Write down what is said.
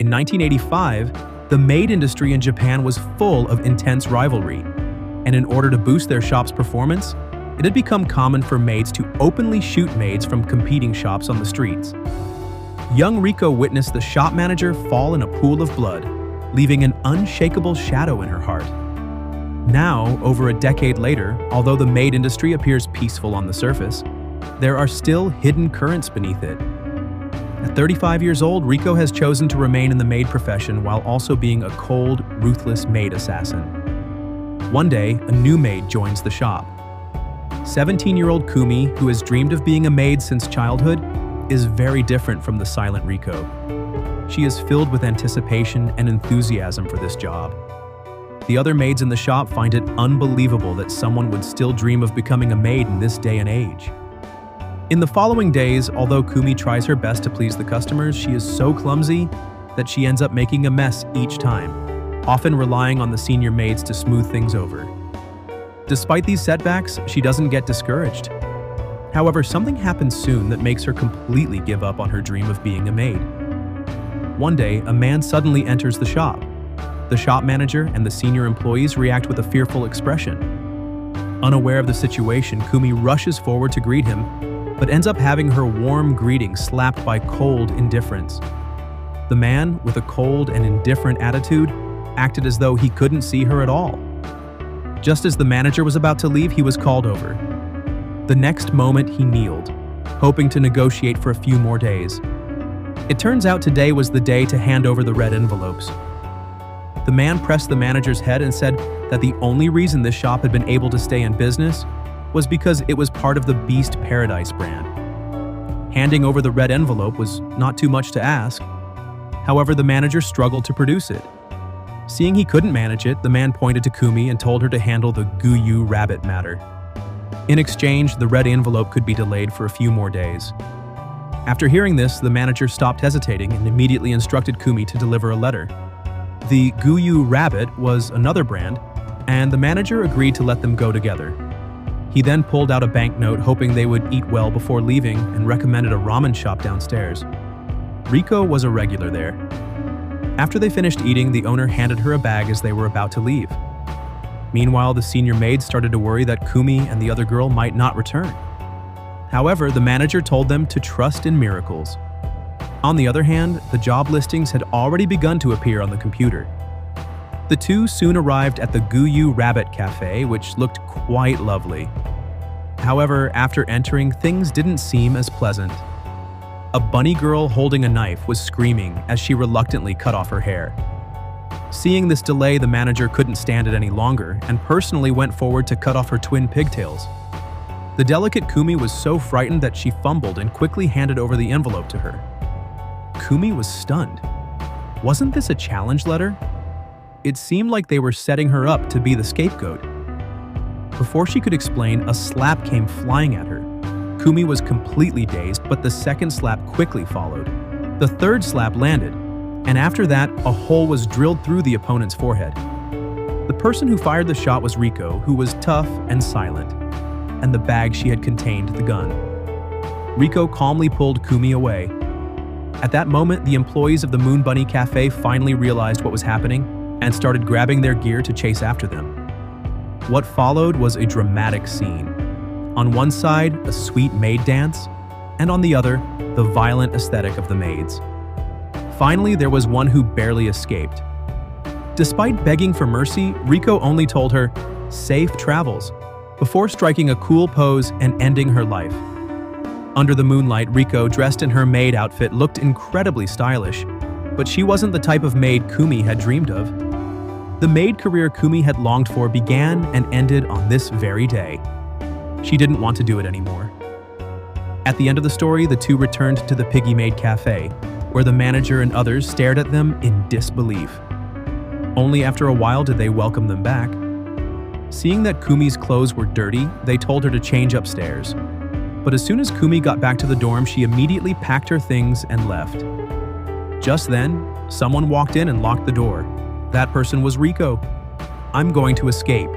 In 1985, the maid industry in Japan was full of intense rivalry, and in order to boost their shop's performance, it had become common for maids to openly shoot maids from competing shops on the streets. Young Riko witnessed the shop manager fall in a pool of blood, leaving an unshakable shadow in her heart. Now, over a decade later, although the maid industry appears peaceful on the surface, there are still hidden currents beneath it. At 35 years old, Riko has chosen to remain in the maid profession while also being a cold, ruthless maid assassin. One day, a new maid joins the shop. 17-year-old Kumi, who has dreamed of being a maid since childhood, is very different from the silent Riko. She is filled with anticipation and enthusiasm for this job. The other maids in the shop find it unbelievable that someone would still dream of becoming a maid in this day and age. In the following days, although Kumi tries her best to please the customers, she is so clumsy that she ends up making a mess each time, often relying on the senior maids to smooth things over. Despite these setbacks, she doesn't get discouraged. However, something happens soon that makes her completely give up on her dream of being a maid. One day, a man suddenly enters the shop. The shop manager and the senior employees react with a fearful expression. Unaware of the situation, Kumi rushes forward to greet him, but ends up having her warm greeting slapped by cold indifference. The man, with a cold and indifferent attitude, acted as though he couldn't see her at all. Just as the manager was about to leave, he was called over. The next moment, he kneeled, hoping to negotiate for a few more days. It turns out today was the day to hand over the red envelopes. The man pressed the manager's head and said that the only reason this shop had been able to stay in business was because it was part of the Beast Paradise brand. Handing over the red envelope was not too much to ask. However, the manager struggled to produce it. Seeing he couldn't manage it, the man pointed to Kumi and told her to handle the Guyu rabbit matter. In exchange, the red envelope could be delayed for a few more days. After hearing this, the manager stopped hesitating and immediately instructed Kumi to deliver a letter. The Guyu rabbit was another brand, and the manager agreed to let them go together. He then pulled out a banknote hoping they would eat well before leaving and recommended a ramen shop downstairs. Riko was a regular there. After they finished eating, the owner handed her a bag as they were about to leave. Meanwhile, the senior maid started to worry that Kumi and the other girl might not return. However, the manager told them to trust in miracles. On the other hand, the job listings had already begun to appear on the computer. The two soon arrived at the Guyu Rabbit Cafe, which looked quite lovely. However, after entering, things didn't seem as pleasant. A bunny girl holding a knife was screaming as she reluctantly cut off her hair. Seeing this delay, the manager couldn't stand it any longer and personally went forward to cut off her twin pigtails. The delicate Kumi was so frightened that she fumbled and quickly handed over the envelope to her. Kumi was stunned. Wasn't this a challenge letter? It seemed like they were setting her up to be the scapegoat. Before she could explain, a slap came flying at her. Kumi was completely dazed, but the second slap quickly followed. The third slap landed, and after that, a hole was drilled through the opponent's forehead. The person who fired the shot was Riko, who was tough and silent, and the bag she had contained the gun. Riko calmly pulled Kumi away. At that moment, the employees of the Moon Bunny Cafe finally realized what was happening and started grabbing their gear to chase after them. What followed was a dramatic scene. On one side, a sweet maid dance, and on the other, the violent aesthetic of the maids. Finally, there was one who barely escaped. Despite begging for mercy, Riko only told her, "Safe travels," before striking a cool pose and ending her life. Under the moonlight, Riko, dressed in her maid outfit, looked incredibly stylish, but she wasn't the type of maid Kumi had dreamed of. The maid career Kumi had longed for began and ended on this very day. She didn't want to do it anymore. At the end of the story, the two returned to the Piggy Maid Cafe, where the manager and others stared at them in disbelief. Only after a while did they welcome them back. Seeing that Kumi's clothes were dirty, they told her to change upstairs. But as soon as Kumi got back to the dorm, she immediately packed her things and left. Just then, someone walked in and locked the door. That person was Riko. "I'm going to escape,"